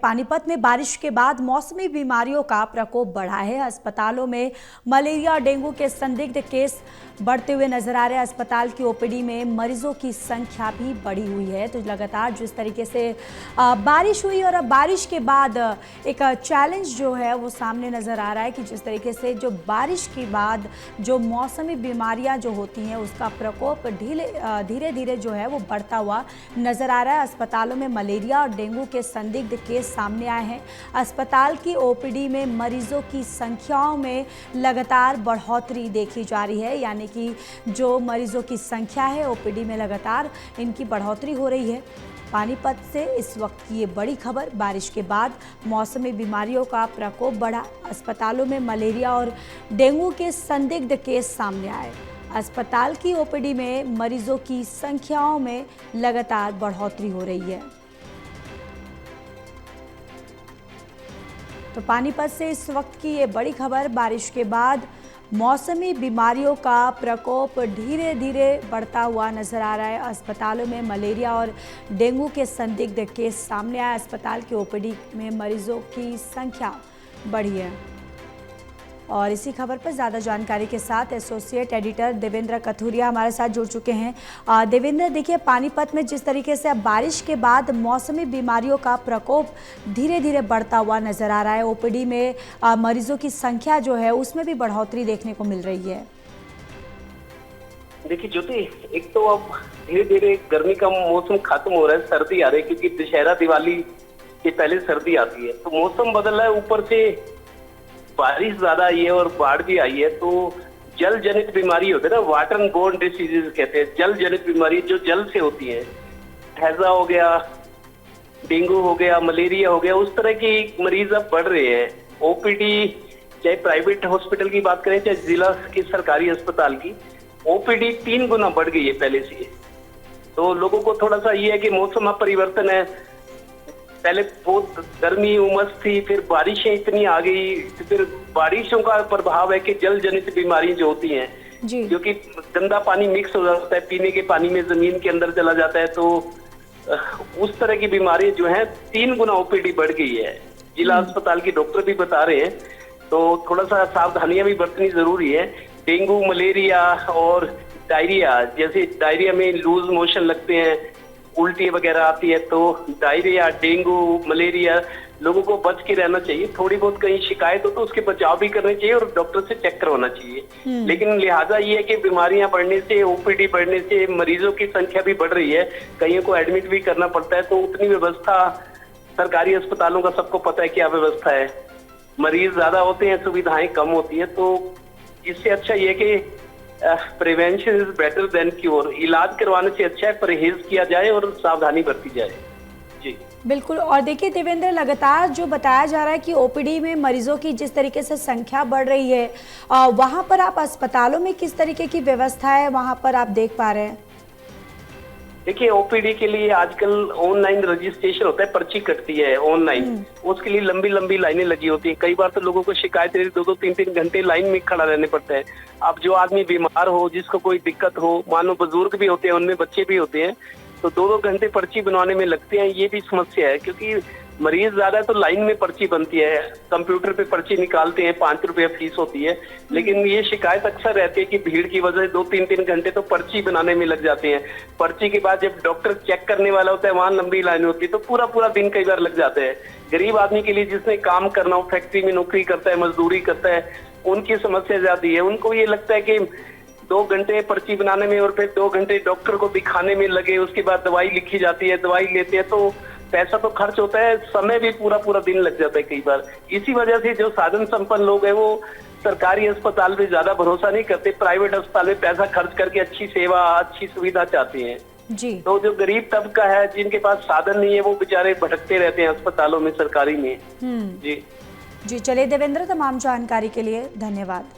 पानीपत में बारिश के बाद मौसमी बीमारियों का प्रकोप बढ़ा है। अस्पतालों में मलेरिया और डेंगू के संदिग्ध केस बढ़ते हुए नजर आ रहे हैं। अस्पताल की ओपीडी में मरीजों की संख्या भी बढ़ी हुई है। तो लगातार जिस तरीके से बारिश हुई और अब बारिश के बाद एक चैलेंज जो है वो सामने नजर आ रहा है कि जिस तरीके से जो बारिश के बाद जो मौसमी बीमारियां जो होती हैं उसका प्रकोप धीरे धीरे जो है वो बढ़ता हुआ नजर आ रहा है। अस्पतालों में मलेरिया और डेंगू के संदिग्ध केस सामने आए हैं। अस्पताल की ओपीडी में मरीजों की संख्याओं में लगातार बढ़ोतरी देखी जा रही है, यानी कि जो मरीजों की संख्या है ओपीडी में लगातार इनकी बढ़ोतरी हो रही है। पानीपत से इस वक्त की ये बड़ी खबर, बारिश के बाद मौसमी बीमारियों का प्रकोप बढ़ा। अस्पतालों में मलेरिया और डेंगू के संदिग्ध केस सामने आए। अस्पताल की ओपीडी में मरीजों की संख्याओं में लगातार बढ़ोतरी हो रही है। तो पानीपत से इस वक्त की ये बड़ी खबर, बारिश के बाद मौसमी बीमारियों का प्रकोप धीरे धीरे बढ़ता हुआ नजर आ रहा है। अस्पतालों में मलेरिया और डेंगू के संदिग्ध केस सामने आए। अस्पताल की ओपीडी में मरीजों की संख्या बढ़ी है। और इसी खबर पर ज़्यादा जानकारी के साथ एसोसिएट एडिटर देवेंद्र कथुरिया हमारे साथ जुड़ चुके हैं। देवेंद्र, देखिए पानीपत में जिस तरीके से अब बारिश के बाद मौसमी बीमारियों का प्रकोप धीरे धीरे बढ़ता हुआ नजर आ रहा है। ओपीडी में मरीजों की संख्या जो है उसमें भी बढ़ोतरी देखने को मिल रही है। देखिए ज्योति, एक तो अब धीरे धीरे गर्मी का मौसम खत्म हो रहा है, सर्दी आ रही है, क्योंकि दशहरा दिवाली के पहले सर्दी आती है तो मौसम बदल रहा है। ऊपर से बारिश ज्यादा आई है और बाढ़ भी आई है, तो जल जनित बीमारी होती है ना, वाटर बोर्न डिसीजेज कहते हैं, जल जनित बीमारी जो जल से होती है, हैजा हो गया, डेंगू हो गया, मलेरिया हो गया, उस तरह की मरीज अब बढ़ रहे हैं। ओपीडी चाहे प्राइवेट हॉस्पिटल की बात करें चाहे जिला की सरकारी अस्पताल की, ओपीडी 3 गुना बढ़ गई है पहले से। तो लोगों को थोड़ा सा ये है कि मौसम परिवर्तन है, पहले बहुत गर्मी उमस थी, फिर बारिशें इतनी आ गई, फिर बारिशों का प्रभाव है कि जल जनित बीमारी जो होती हैं, क्योंकि गंदा पानी मिक्स हो जाता है पीने के पानी में, जमीन के अंदर चला जाता है, तो उस तरह की बीमारी जो है 3 गुना ओपीडी बढ़ गई है। जिला अस्पताल के डॉक्टर भी बता रहे हैं, तो थोड़ा सा सावधानियां भी बरतनी जरूरी है। डेंगू, मलेरिया और डायरिया, जैसे डायरिया में लूज मोशन लगते हैं, उल्टी वगैरह आती है, तो डायरिया, डेंगू, मलेरिया लोगों को बच के रहना चाहिए। थोड़ी बहुत कहीं शिकायत हो तो उसके बचाव भी करने चाहिए और डॉक्टर से चेक करवाना चाहिए। लेकिन लिहाजा ये है कि बीमारियां बढ़ने से, ओपीडी बढ़ने से मरीजों की संख्या भी बढ़ रही है, कईयों को एडमिट भी करना पड़ता है, तो उतनी व्यवस्था सरकारी अस्पतालों का सबको पता है क्या व्यवस्था है। मरीज ज्यादा होते हैं, सुविधाएं कम होती है, तो इससे अच्छा ये कि prevention is better than cure. इलाज करवाने से अच्छा है परहेज किया जाए और सावधानी बरती जाए। जी बिल्कुल। और देखिए देवेंद्र, लगातार जो बताया जा रहा है कि ओपीडी में मरीजों की जिस तरीके से संख्या बढ़ रही है, वहां पर आप अस्पतालों में किस तरीके की व्यवस्था है वहां पर आप देख पा रहे हैं? देखिए ओपीडी के लिए आजकल ऑनलाइन रजिस्ट्रेशन होता है, पर्ची कटती है ऑनलाइन, उसके लिए लंबी लंबी लाइनें लगी होती है। कई बार तो लोगों को शिकायत है 2-2, 3-3 घंटे लाइन में खड़ा रहने पड़ता है। अब जो आदमी बीमार हो, जिसको कोई दिक्कत हो, मानो बुजुर्ग भी होते हैं, उनमें बच्चे भी होते हैं, तो 2-2 घंटे पर्ची बनवाने में लगते हैं। ये भी समस्या है, क्योंकि मरीज ज्यादा है तो लाइन में पर्ची बनती है, कंप्यूटर पे पर्ची निकालते हैं, 5 रुपये फीस होती है। लेकिन ये शिकायत अक्सर रहती है कि भीड़ की वजह से 2-3 घंटे तो पर्ची बनाने में लग जाते हैं। पर्ची के बाद जब डॉक्टर चेक करने वाला होता है वहां लंबी लाइन होती है, तो पूरा पूरा दिन कई बार लग जाता है। गरीब आदमी के लिए, जिसने काम करना हो, फैक्ट्री में नौकरी करता है, मजदूरी करता है, उनकी समस्या ज्यादा है। उनको ये लगता है कि 2 घंटे पर्ची बनाने में और फिर 2 घंटे डॉक्टर को दिखाने में लगे, उसके बाद दवाई लिखी जाती है, दवाई लेते हैं, तो पैसा तो खर्च होता है, समय भी पूरा पूरा दिन लग जाता है कई बार। इसी वजह से जो साधन संपन्न लोग हैं वो सरकारी अस्पताल में ज्यादा भरोसा नहीं करते, प्राइवेट अस्पताल में पैसा खर्च करके अच्छी सेवा, अच्छी सुविधा चाहते हैं। जी। तो जो गरीब तबका है, जिनके पास साधन नहीं है, वो बेचारे भटकते रहते हैं अस्पतालों में, सरकारी में। जी जी, चलिए देवेंद्र, तमाम जानकारी के लिए धन्यवाद।